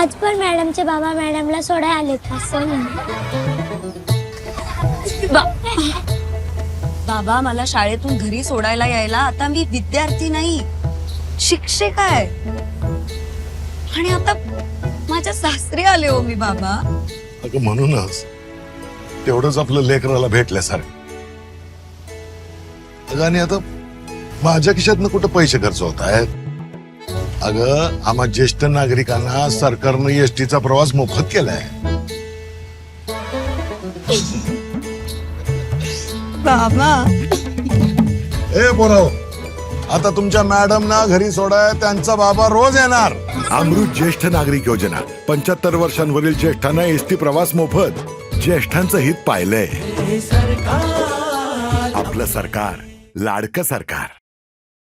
आज पण मॅडमचे बाबा मॅडमला सोडायला आलेत असं नाही. बाबा मला शाळेतून घरी सोडायला यायला आता मी विद्यार्थी नाही, शिक्षक आहे. आणि आता माझ्या सासरी आले हो मी बाबा. अगं म्हणूनच तेवढंच आपलं लेकराला भेटल्यासारखं. अगं आणि आता माझ्या खिशातनं कुठं पैसे खर्च होत आहेत. अगं आम्हा ज्येष्ठ नागरिकांना सरकारनं एसटीचा प्रवास मोफत केलाय. बाबा ए पोराव, आता तुमच्या मॅडम ना घरी सोडाय त्यांचा बाबा रोज येणार. अमृत ज्येष्ठ नागरिक योजना 75 वर्षांवरील ज्येष्ठांना एसटी प्रवास मोफत. ज्येष्ठांचं हित पाहिलंय. आपलं सरकार, लाडकं सरकार.